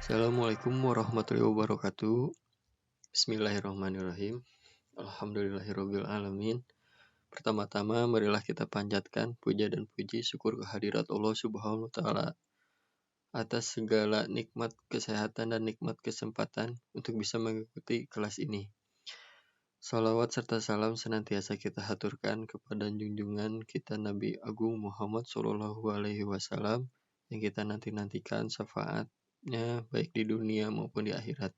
Assalamualaikum warahmatullahi wabarakatuh. Bismillahirrahmanirrahim. Alhamdulillahirabbil alamin. Pertama-tama marilah kita panjatkan puja dan puji syukur kehadirat Allah Subhanahu wa taala atas segala nikmat kesehatan dan nikmat kesempatan untuk bisa mengikuti kelas ini. Salawat serta salam senantiasa kita haturkan kepada junjungan kita Nabi Agung Muhammad Shallallahu Alaihi Wasallam yang kita nantikan syafaatnya baik di dunia maupun di akhirat.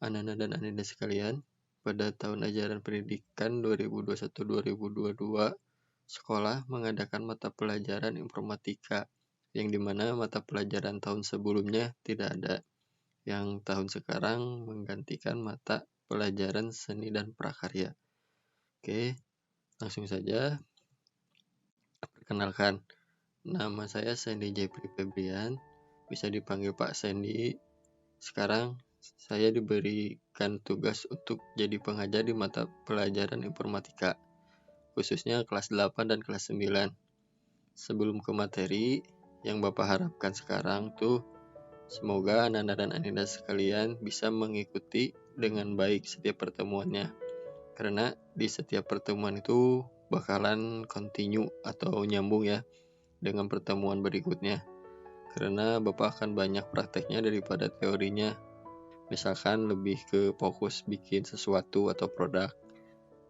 Anak-anak dan anak sekalian, pada tahun ajaran pendidikan 2021-2022, sekolah mengadakan mata pelajaran informatika, yang dimana mata pelajaran tahun sebelumnya tidak ada, yang tahun sekarang menggantikan mata pelajaran seni dan prakarya. Oke, langsung saja. Perkenalkan, nama saya Sandy Jepri Febrian, bisa dipanggil Pak Sandy. Sekarang saya diberikan tugas untuk jadi pengajar di mata pelajaran informatika, khususnya kelas 8 dan kelas 9. Sebelum ke materi, yang Bapak harapkan sekarang tuh semoga anak-anak dan anak sekalian bisa mengikuti dengan baik setiap pertemuannya. Karena di setiap pertemuan itu bakalan continue atau nyambung ya dengan pertemuan berikutnya. Karena Bapak akan banyak prakteknya daripada teorinya. Misalkan lebih ke fokus bikin sesuatu atau produk.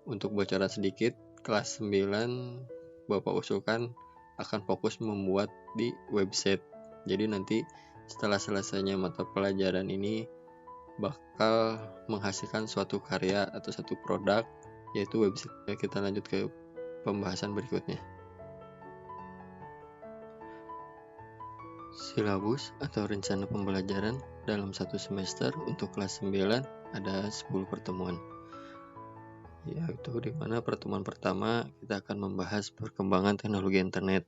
Untuk bocoran sedikit, kelas 9 Bapak usulkan akan fokus membuat di website. Jadi nanti setelah selesainya mata pelajaran ini bakal menghasilkan suatu karya atau satu produk, yaitu website. Kita lanjut ke pembahasan berikutnya. Silabus atau rencana pembelajaran dalam satu semester untuk kelas 9 ada 10 pertemuan. Yaitu di mana pertemuan pertama kita akan membahas perkembangan teknologi internet.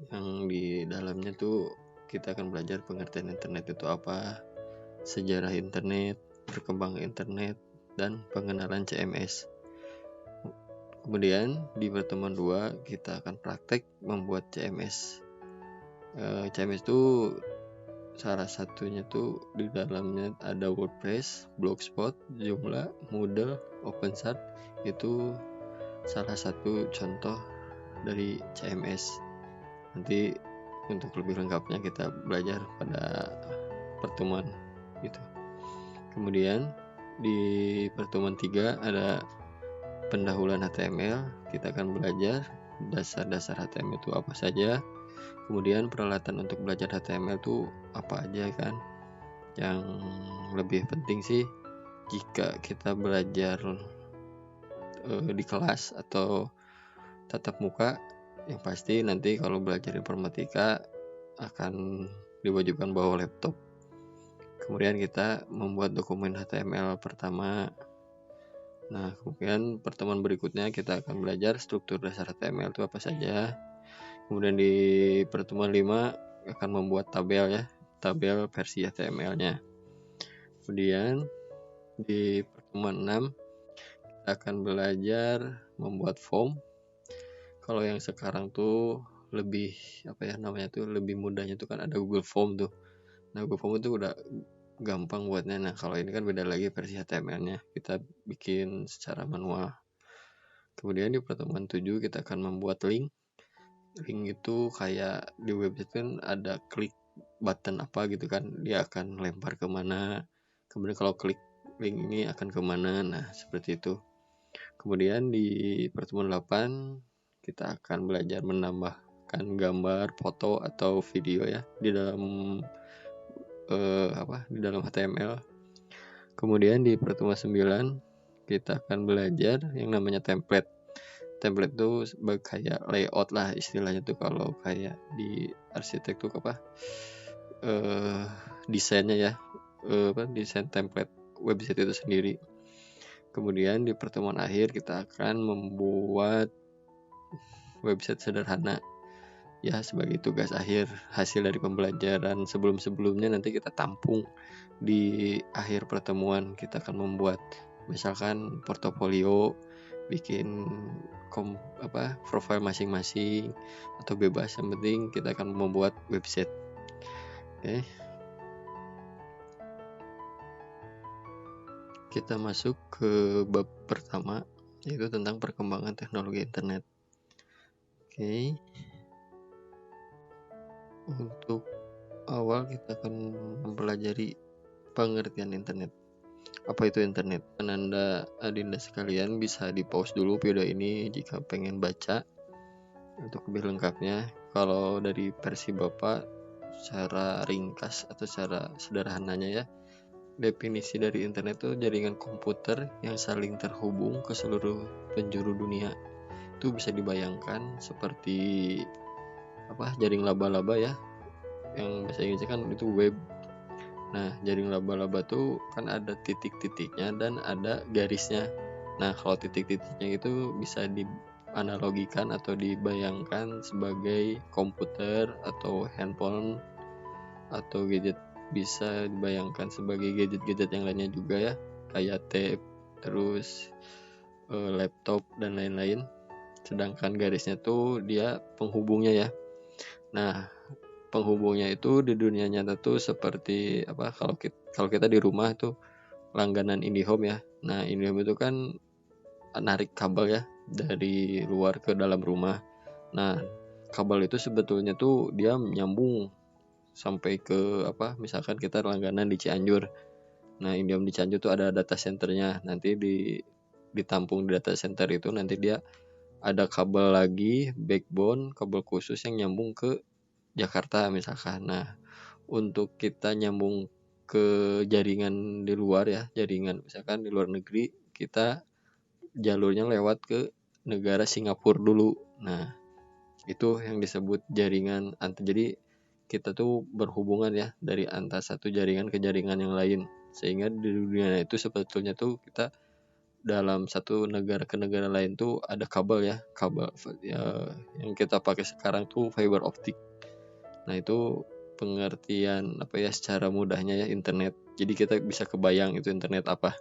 Yang di dalamnya tuh kita akan belajar pengertian internet itu apa, sejarah internet, perkembangan internet, dan pengenalan CMS. Kemudian di pertemuan 2 kita akan praktek membuat CMS. CMS itu salah satunya tuh di dalamnya ada WordPress, Blogspot, Joomla, Moodle, OpenStart. Itu salah satu contoh dari CMS. Nanti untuk lebih lengkapnya kita belajar pada pertemuan gitu. Kemudian di pertemuan 3 ada pendahuluan HTML. Kita akan belajar dasar-dasar HTML itu apa saja. Kemudian peralatan untuk belajar HTML itu apa aja kan. Yang lebih penting sih jika kita belajar di kelas atau tatap muka, yang pasti nanti kalau belajar informatika akan diwajibkan bawa laptop. Kemudian kita membuat dokumen HTML pertama. Nah, kemudian pertemuan berikutnya kita akan belajar struktur dasar HTML itu apa saja. Kemudian di pertemuan 5 akan membuat tabel versi HTML-nya. Kemudian di pertemuan 6 kita akan belajar membuat form. Kalau yang sekarang tuh lebih lebih mudahnya tuh kan ada Google Form tuh. Nah, Google Form itu udah gampang buatnya. Nah, kalau ini kan beda lagi versi HTML-nya. Kita bikin secara manual. Kemudian di pertemuan 7 kita akan membuat link. Link itu kayak di website kan ada klik button apa gitu kan, dia akan lempar kemana, kemudian kalau klik link ini akan kemana. Nah, seperti itu. Kemudian di pertemuan 8 kita akan belajar menambahkan gambar, foto atau video ya di dalam HTML. Kemudian di pertemuan 9 kita akan belajar yang namanya template. Template itu sebagai kayak layout lah istilahnya tuh, kalau kayak di arsitek tuh desainnya ya, desain template website itu sendiri. Kemudian di pertemuan akhir kita akan membuat website sederhana ya, sebagai tugas akhir hasil dari pembelajaran sebelum-sebelumnya. Nanti kita tampung di akhir pertemuan. Kita akan membuat misalkan portofolio, bikin profil masing-masing atau bebas, yang penting kita akan membuat website. Oke. kita masuk ke bab pertama, yaitu tentang perkembangan teknologi internet. Oke. Untuk awal kita akan mempelajari pengertian internet. Apa itu internet? Ananda adinda sekalian bisa di pause dulu video ini jika pengen baca untuk lebih lengkapnya. Kalau dari versi Bapak secara ringkas atau secara sederhananya ya, definisi dari internet itu jaringan komputer yang saling terhubung ke seluruh penjuru dunia. Itu bisa dibayangkan seperti jaring laba-laba ya, yang bahasa Inggrisnya kan itu web. Nah, jaring laba-laba tuh kan ada titik-titiknya dan ada garisnya. Nah, kalau titik-titiknya itu bisa dianalogikan atau dibayangkan sebagai komputer atau handphone atau gadget, bisa dibayangkan sebagai gadget-gadget yang lainnya juga ya, kayak tab, terus laptop dan lain-lain. Sedangkan garisnya tuh dia penghubungnya ya. Nah, penghubungnya itu di dunia nyata tuh seperti kalau kita di rumah tuh langganan IndiHome ya. Nah, IndiHome itu kan narik kabel ya dari luar ke dalam rumah. Nah, kabel itu sebetulnya tuh dia nyambung sampai ke misalkan kita langganan di Cianjur. Nah, IndiHome di Cianjur tuh ada data centernya. Nanti ditampung di data center itu, nanti dia ada kabel lagi, backbone, kabel khusus yang nyambung ke Jakarta misalkan. Nah, untuk kita nyambung ke jaringan di luar ya, jaringan misalkan di luar negeri, kita jalurnya lewat ke negara Singapura dulu. Nah, itu yang disebut jaringan antar. Jadi kita tuh berhubungan ya dari antar satu jaringan ke jaringan yang lain, sehingga di dunia itu sebetulnya tuh kita dalam satu negara ke negara lain tuh ada kabel ya, yang kita pakai sekarang tuh fiber optik. Nah, itu pengertian secara mudahnya ya internet. Jadi kita bisa kebayang itu internet apa.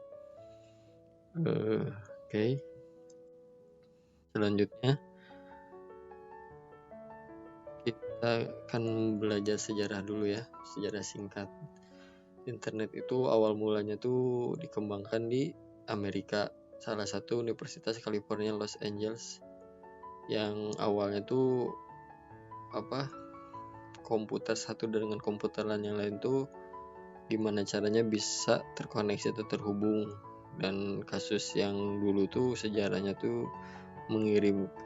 Oke. Selanjutnya kita akan belajar sejarah dulu ya, sejarah singkat. Internet itu awal mulanya tuh dikembangkan di Amerika, salah satu Universitas California Los Angeles, yang awalnya tuh komputer satu dengan komputer yang lain tuh gimana caranya bisa terkoneksi atau terhubung. Dan kasus yang dulu tuh sejarahnya tuh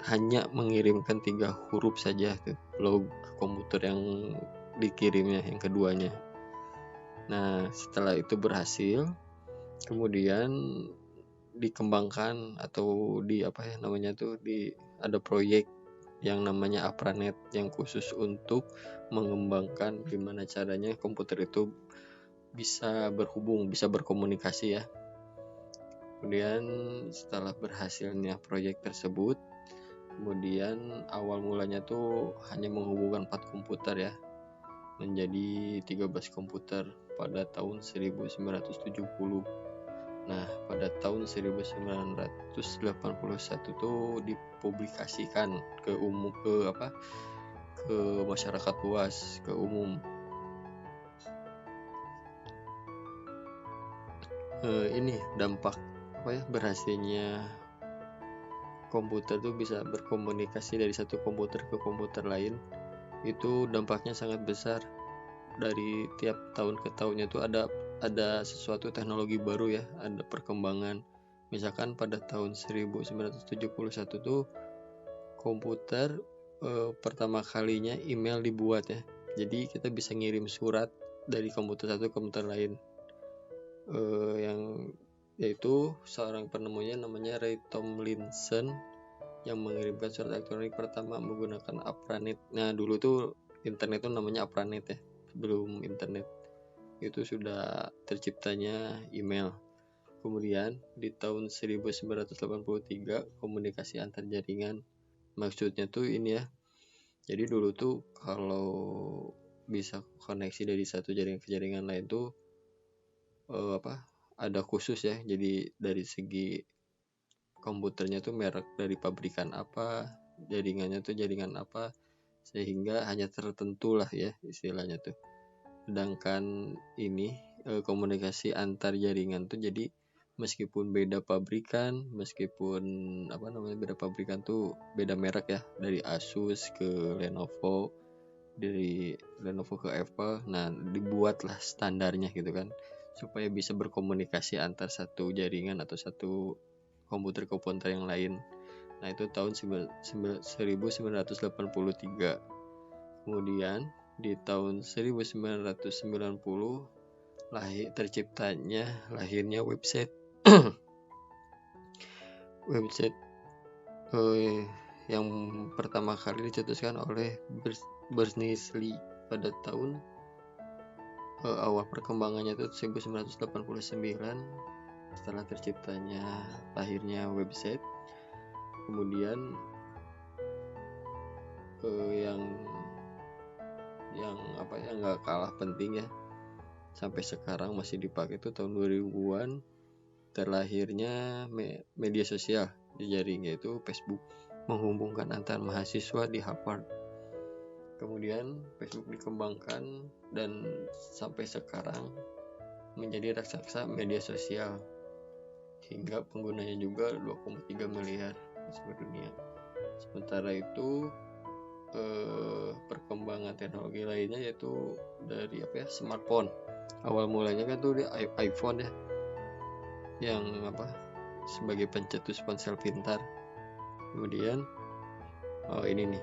hanya mengirimkan 3 huruf saja tuh log ke komputer yang dikirimnya yang keduanya. Nah, setelah itu berhasil, kemudian dikembangkan atau ada proyek yang namanya APRANET yang khusus untuk mengembangkan gimana caranya komputer itu bisa berhubung, bisa berkomunikasi ya. Kemudian setelah berhasilnya proyek tersebut, kemudian awal mulanya tuh hanya menghubungkan 4 komputer ya, menjadi 13 komputer pada tahun 1970. Nah, pada tahun 1981 tuh dipublikasikan ke masyarakat luas, ke umum. Ini dampak berhasilnya komputer tuh bisa berkomunikasi dari satu komputer ke komputer lain. Itu dampaknya sangat besar. Dari tiap tahun ke tahunnya tuh ada sesuatu teknologi baru ya, ada perkembangan. Misalkan pada tahun 1971 tuh komputer pertama kalinya email dibuat ya. Jadi kita bisa ngirim surat dari komputer satu ke komputer lain. Yang yaitu seorang penemunya namanya Ray Tomlinson yang mengirimkan surat elektronik pertama menggunakan APRANET. Nah, dulu tuh internet tuh namanya APRANET ya. Sebelum internet itu sudah terciptanya email. Kemudian di tahun 1983 komunikasi antar jaringan. Maksudnya tuh ini ya. Jadi dulu tuh kalau bisa koneksi dari satu jaringan ke jaringan lain tuh ada khusus ya. Jadi dari segi komputernya tuh merek dari pabrikan apa, jaringannya tuh jaringan apa, sehingga hanya tertentu lah ya istilahnya tuh. Sedangkan ini komunikasi antar jaringan tuh jadi meskipun beda pabrikan, beda pabrikan tuh beda merek ya, dari Asus ke Lenovo, dari Lenovo ke Apple. Nah, dibuatlah standarnya gitu kan, supaya bisa berkomunikasi antar satu jaringan atau satu komputer yang lain. Nah, itu tahun 1983. Kemudian di tahun 1990 lahirnya website. Website yang pertama kali dicetuskan oleh Berners-Lee pada tahun awal perkembangannya itu 1989, setelah terciptanya lahirnya website. Kemudian yang nggak kalah penting ya, sampai sekarang masih dipakai itu tahun 2000-an, terlahirnya media sosial di jaring, yaitu Facebook, menghubungkan antar mahasiswa di Harvard. Kemudian Facebook dikembangkan dan sampai sekarang menjadi raksasa media sosial, hingga penggunanya juga 2,3 miliar di seluruh dunia. Sementara itu perkembangan teknologi lainnya yaitu dari smartphone. Awal mulanya kan tuh di iPhone ya, yang sebagai pencetus ponsel pintar. Kemudian ini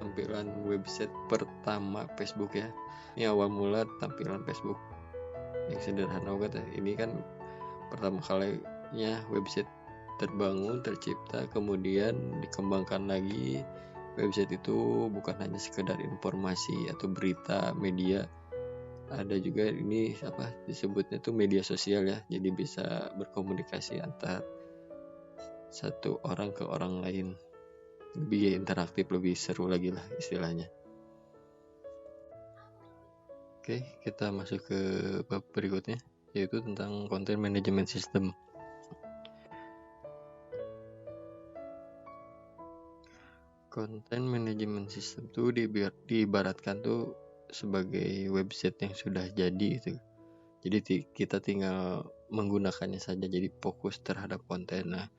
tampilan website pertama Facebook ya. Ini awal mula tampilan Facebook yang sederhana banget ya. Ini kan pertama kalinya website tercipta, kemudian dikembangkan lagi. Website itu bukan hanya sekedar informasi atau berita media, ada juga ini disebutnya tuh media sosial ya, jadi bisa berkomunikasi antar satu orang ke orang lain, lebih interaktif, lebih seru lagi lah istilahnya. Oke, kita masuk ke bab berikutnya, yaitu tentang content management system. Content management system tuh diibaratkan tuh sebagai website yang sudah jadi gitu. Jadi kita tinggal menggunakannya saja, jadi fokus terhadap konten. Nah,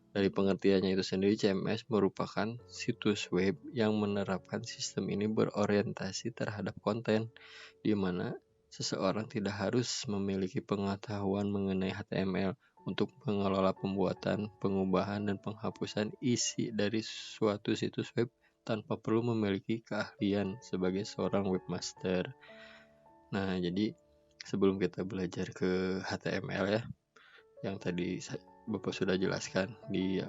dari pengertiannya itu sendiri, CMS merupakan situs web yang menerapkan sistem ini berorientasi terhadap konten, di mana seseorang tidak harus memiliki pengetahuan mengenai HTML untuk mengelola pembuatan, pengubahan, dan penghapusan isi dari suatu situs web tanpa perlu memiliki keahlian sebagai seorang webmaster. Nah, jadi sebelum kita belajar ke HTML ya, yang tadi Bapak sudah jelaskan di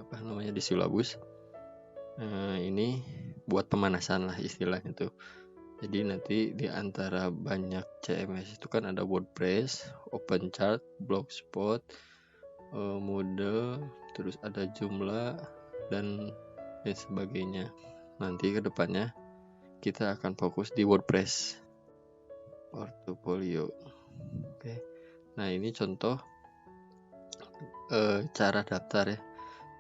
di silabus, ini buat pemanasan lah istilahnya tuh. Jadi nanti di antara banyak CMS itu kan ada WordPress, OpenChart, Blogspot, Moodle, terus ada Joomla dan sebagainya. Nanti ke depannya kita akan fokus di WordPress, portfolio. Oke. Nah, ini contoh cara daftar ya.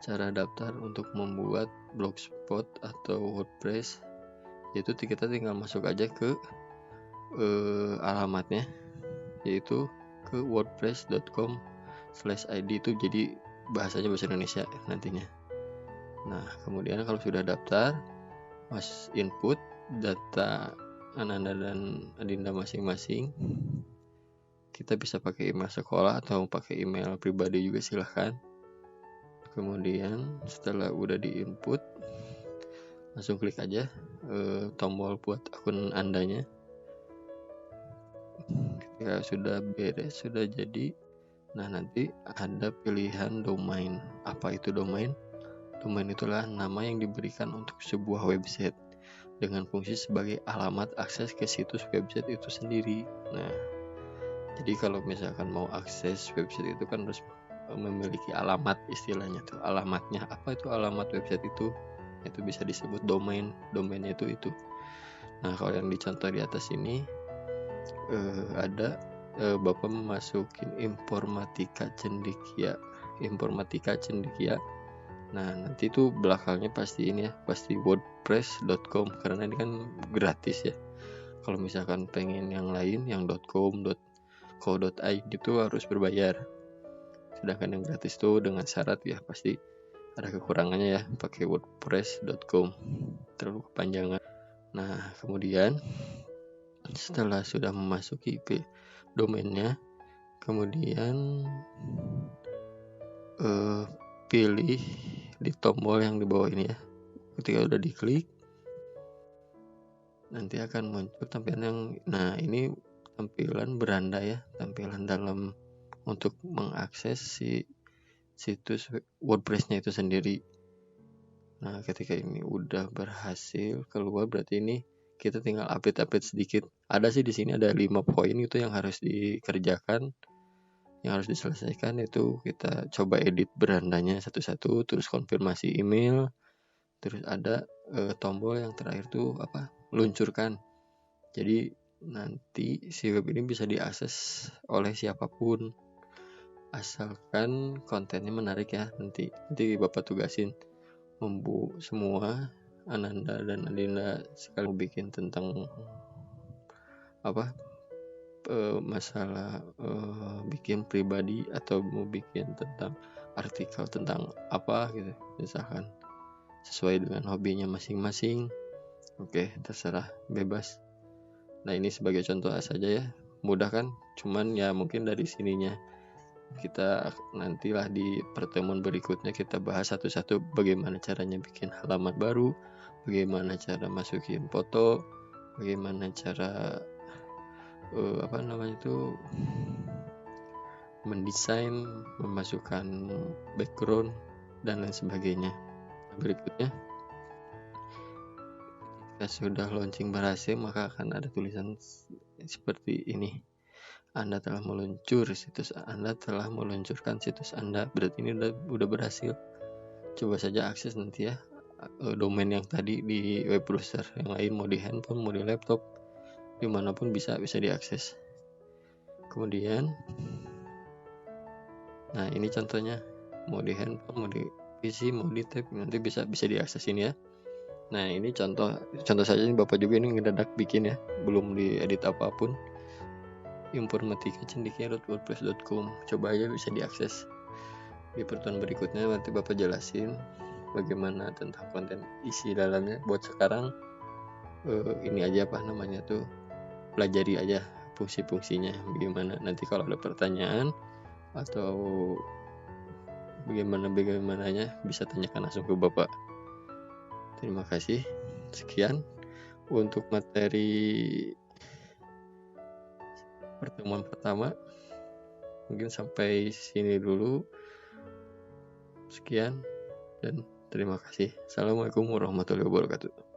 Cara daftar untuk membuat Blogspot atau WordPress, yaitu kita tinggal masuk aja ke alamatnya, yaitu ke wordpress.com/id, itu jadi bahasanya bahasa Indonesia nantinya. Nah, kemudian kalau sudah daftar, input data Ananda dan Adinda masing-masing. Kita bisa pakai email sekolah atau pakai email pribadi juga, silahkan. Kemudian setelah udah diinput, langsung klik aja tombol buat akun Andanya. Ketika sudah beres, sudah jadi, nah nanti ada pilihan domain. Apa itu domain? Domain itulah nama yang diberikan untuk sebuah website dengan fungsi sebagai alamat akses ke situs website itu sendiri. Nah, jadi kalau misalkan mau akses website itu kan harus memiliki alamat, istilahnya tuh alamatnya. Apa itu alamat website itu bisa disebut domain. Domainnya itu. Nah, kalau yang dicontoh di atas ini ada Bapak memasukin Informatika Cendekia. Nah, nanti itu belakangnya pasti ini ya, pasti wordpress.com, karena ini kan gratis ya. Kalau misalkan pengen yang lain, yang .com, .co.id itu harus berbayar. Sedangkan yang gratis tuh dengan syarat ya pasti ada kekurangannya ya, pakai wordpress.com terlalu kepanjangan. Nah, kemudian setelah sudah memasuki domainnya, kemudian pilih di tombol yang di bawah ini ya. Ketika udah diklik, nanti akan muncul tampilan yang, nah ini tampilan beranda ya, tampilan dalam untuk mengakses si situs WordPress-nya itu sendiri. Nah, ketika ini udah berhasil keluar, berarti ini kita tinggal update sedikit. Ada sih di sini ada 5 poin itu yang harus dikerjakan, yang harus diselesaikan. Itu kita coba edit berandanya satu-satu, terus konfirmasi email, terus ada tombol yang terakhir tuh apa? Luncurkan. Jadi nanti si web ini bisa diakses oleh siapapun, asalkan kontennya menarik ya. Nanti Bapak tugasin semua Ananda dan Adinda sekali mau bikin tentang apa masalah bikin pribadi atau mau bikin tentang artikel tentang apa gitu, misalkan sesuai dengan hobinya masing-masing. Oke, terserah, bebas. Nah, ini sebagai contoh saja ya, mudah kan? Cuman ya mungkin dari sininya kita nantilah di pertemuan berikutnya kita bahas satu-satu bagaimana caranya bikin halaman baru, bagaimana cara masukin foto, bagaimana cara mendesain, memasukkan background dan lain sebagainya. Berikutnya kita sudah launching berhasil, maka akan ada tulisan seperti ini. Anda telah meluncurkan situs Anda. Berarti ini udah berhasil. Coba saja akses nanti ya domain yang tadi di web browser, yang lain mau di handphone, mau di laptop, dimanapun bisa diakses. Kemudian, nah ini contohnya, mau di handphone, mau di PC, mau di tab, nanti bisa diakses ini ya. Nah, ini contoh saja, ini Bapak juga ini ngedadak bikin ya, belum diedit apapun. informatika@wordpress.com, coba aja bisa diakses. Di pertemuan berikutnya nanti Bapak jelasin bagaimana tentang konten isi dalamnya. Buat sekarang ini aja pelajari aja fungsi-fungsinya bagaimana. Nanti kalau ada pertanyaan atau bagaimananya bisa tanyakan langsung ke Bapak. Terima kasih. Sekian untuk materi pertemuan pertama. Mungkin sampai sini dulu. Sekian dan terima kasih. Assalamualaikum warahmatullahi wabarakatuh.